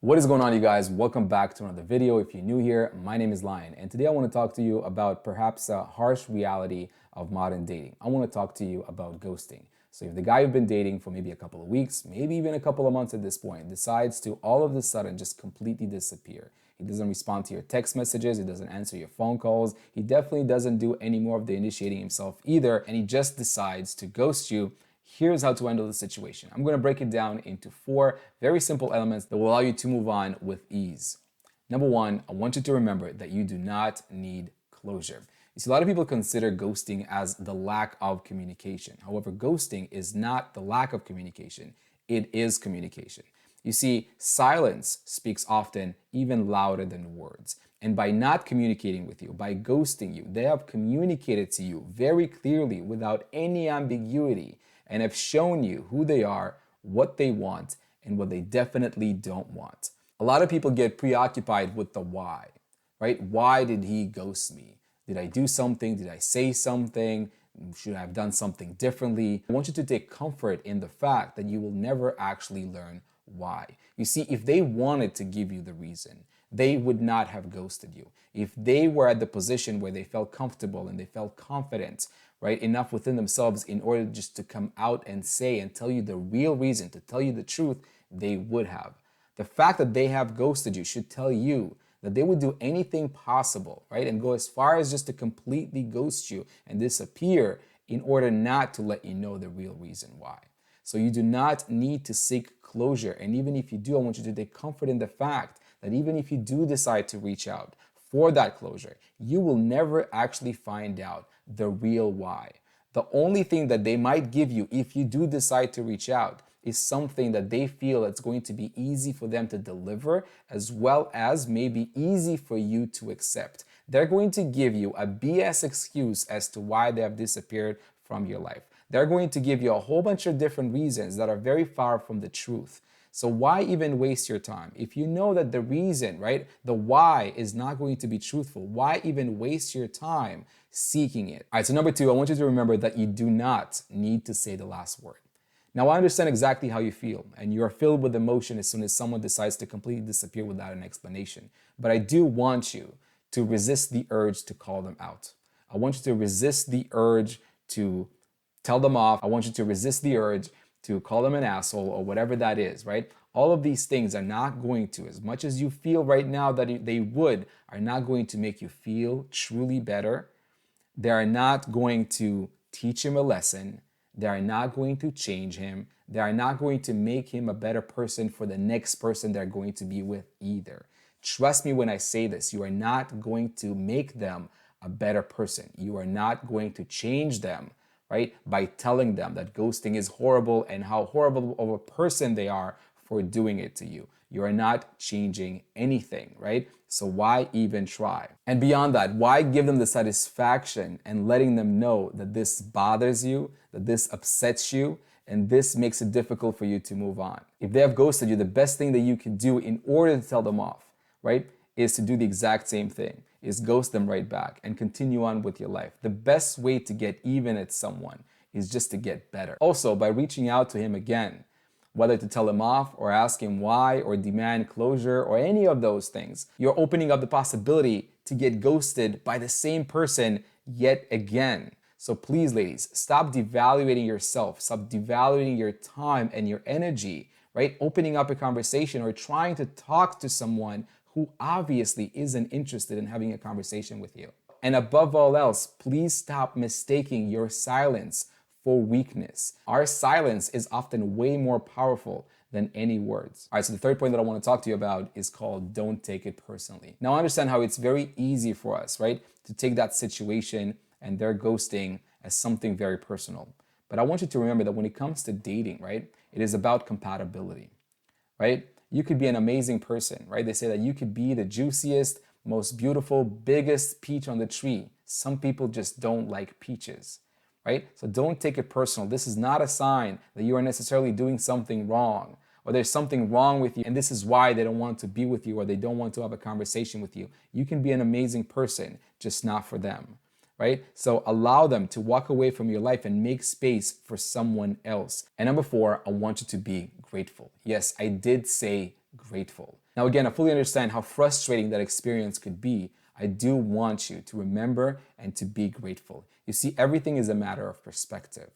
What is going on, you guys? Welcome back to another video. If you're new here, my name is Lion, and today I want to talk to you about perhaps a harsh reality of modern dating. I want to talk to you about ghosting. So if the guy you've been dating for maybe a couple of weeks, maybe even a couple of months at this point, decides to all of a sudden just completely disappear. He doesn't respond to your text messages, he doesn't answer your phone calls, he definitely doesn't do any more of the initiating himself either, and he just decides to ghost you. Here's how to handle the situation. I'm going to break it down into 4 very simple elements that will allow you to move on with ease. Number 1, I want you to remember that you do not need closure. You see, a lot of people consider ghosting as the lack of communication. However, ghosting is not the lack of communication, it is communication. You see, silence speaks often even louder than words. And by not communicating with you, by ghosting you, they have communicated to you very clearly without any ambiguity and have shown you who they are, what they want, and what they definitely don't want. A lot of people get preoccupied with the why, right? Why did he ghost me? Did I do something? Did I say something? Should I have done something differently? I want you to take comfort in the fact that you will never actually learn why. You see, if they wanted to give you the reason, they would not have ghosted you. If they were at the position where they felt comfortable and they felt confident, right, enough within themselves in order just to come out and say and tell you the real reason, to tell you the truth, they would have. The fact that they have ghosted you should tell you that they would do anything possible, right, and go as far as just to completely ghost you and disappear in order not to let you know the real reason why. So you do not need to seek closure. And even if you do, I want you to take comfort in the fact that even if you do decide to reach out for that closure, you will never actually find out the real why. The only thing that they might give you if you do decide to reach out is something that they feel it's going to be easy for them to deliver, as well as maybe easy for you to accept. They're going to give you a BS excuse as to why they have disappeared from your life. They're going to give you a whole bunch of different reasons that are very far from the truth. So why even waste your time? If you know that the reason, right, the why is not going to be truthful, why even waste your time seeking it? All right, so number 2, I want you to remember that you do not need to say the last word. Now, I understand exactly how you feel, and you are filled with emotion as soon as someone decides to completely disappear without an explanation. But I do want you to resist the urge to call them out. I want you to resist the urge to tell them off. I want you to resist the urge to call them an asshole or whatever that is, right? All of these things are not going to, as much as you feel right now that they would, are not going to make you feel truly better. They are not going to teach him a lesson. They are not going to change him. They are not going to make him a better person for the next person they're going to be with either. Trust me when I say this, you are not going to make them a better person. You are not going to change them, right, by telling them that ghosting is horrible and how horrible of a person they are for doing it to you. You are not changing anything, right? So why even try? And beyond that, why give them the satisfaction and letting them know that this bothers you, that this upsets you, and this makes it difficult for you to move on? If they have ghosted you, the best thing that you can do in order to tell them off, right, is to do the exact same thing, is ghost them right back and continue on with your life. The best way to get even at someone is just to get better. Also, by reaching out to him again, whether to tell him off or ask him why or demand closure or any of those things, you're opening up the possibility to get ghosted by the same person yet again. So please, ladies, stop devaluating yourself, stop devaluating your time and your energy, right? Opening up a conversation or trying to talk to someone who obviously isn't interested in having a conversation with you. And above all else, please stop mistaking your silence for weakness. Our silence is often way more powerful than any words. All right, so the third point that I want to talk to you about is called don't take it personally. Now, I understand how it's very easy for us, right, to take that situation and their ghosting as something very personal. But I want you to remember that when it comes to dating, right, it is about compatibility, right? You could be an amazing person, right? They say that you could be the juiciest, most beautiful, biggest peach on the tree. Some people just don't like peaches, right? So don't take it personal. This is not a sign that you are necessarily doing something wrong or there's something wrong with you and this is why they don't want to be with you or they don't want to have a conversation with you. You can be an amazing person, just not for them, right? So allow them to walk away from your life and make space for someone else. And number 4, I want you to be grateful. Yes, I did say grateful. Now, again, I fully understand how frustrating that experience could be. I do want you to remember and to be grateful. You see, everything is a matter of perspective,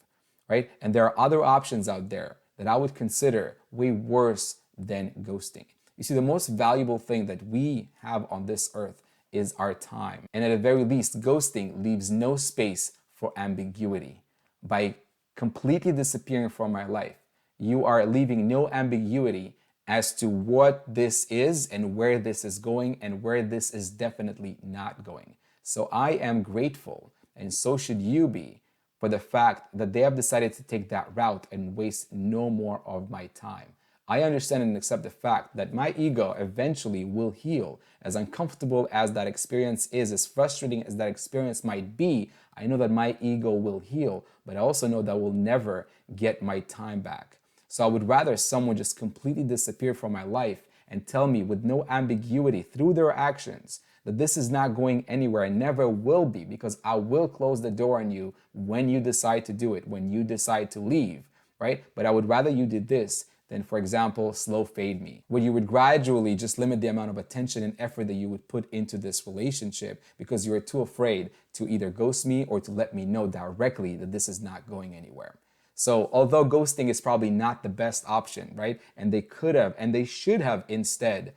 right? And there are other options out there that I would consider way worse than ghosting. You see, the most valuable thing that we have on this earth is our time. And at the very least, ghosting leaves no space for ambiguity. By completely disappearing from my life, you are leaving no ambiguity as to what this is and where this is going and where this is definitely not going. So I am grateful, and so should you be, for the fact that they have decided to take that route and waste no more of my time. I understand and accept the fact that my ego eventually will heal. As uncomfortable as that experience is, as frustrating as that experience might be, I know that my ego will heal, but I also know that I will never get my time back. So I would rather someone just completely disappear from my life and tell me with no ambiguity through their actions that this is not going anywhere and never will be, because I will close the door on you when you decide to do it, when you decide to leave, right? But I would rather you did this than, for example, slow fade me, where you would gradually just limit the amount of attention and effort that you would put into this relationship because you are too afraid to either ghost me or to let me know directly that this is not going anywhere. So although ghosting is probably not the best option, right? And they could have and they should have instead,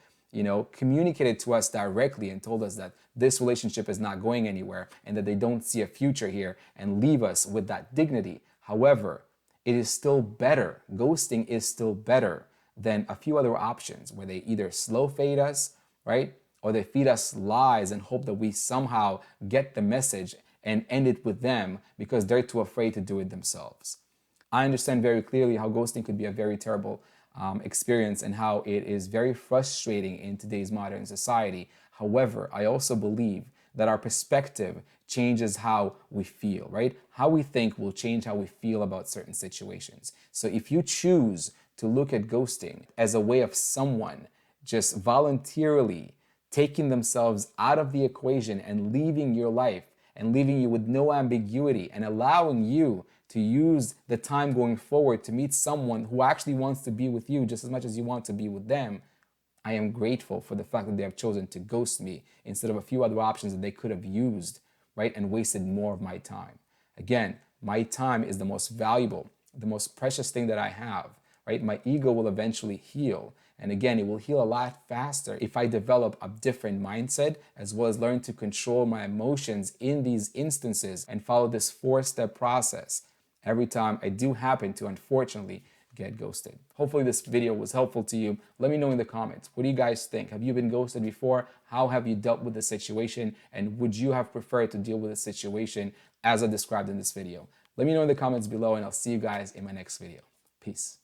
communicated to us directly and told us that this relationship is not going anywhere and that they don't see a future here and leave us with that dignity. However, it is still better. Ghosting is still better than a few other options where they either slow fade us, right? Or they feed us lies and hope that we somehow get the message and end it with them because they're too afraid to do it themselves. I understand very clearly how ghosting could be a very terrible experience and how it is very frustrating in today's modern society. However, I also believe that our perspective changes how we feel, right? How we think will change how we feel about certain situations. So if you choose to look at ghosting as a way of someone just voluntarily taking themselves out of the equation and leaving your life and leaving you with no ambiguity and allowing you to use the time going forward to meet someone who actually wants to be with you just as much as you want to be with them, I am grateful for the fact that they have chosen to ghost me instead of a few other options that they could have used, right, and wasted more of my time. Again, my time is the most valuable, the most precious thing that I have, right? My ego will eventually heal. And again, it will heal a lot faster if I develop a different mindset, as well as learn to control my emotions in these instances and follow this 4-step process every time I do happen to, unfortunately, get ghosted. Hopefully this video was helpful to you. Let me know in the comments. What do you guys think? Have you been ghosted before? How have you dealt with the situation? And would you have preferred to deal with the situation as I described in this video? Let me know in the comments below, and I'll see you guys in my next video. Peace.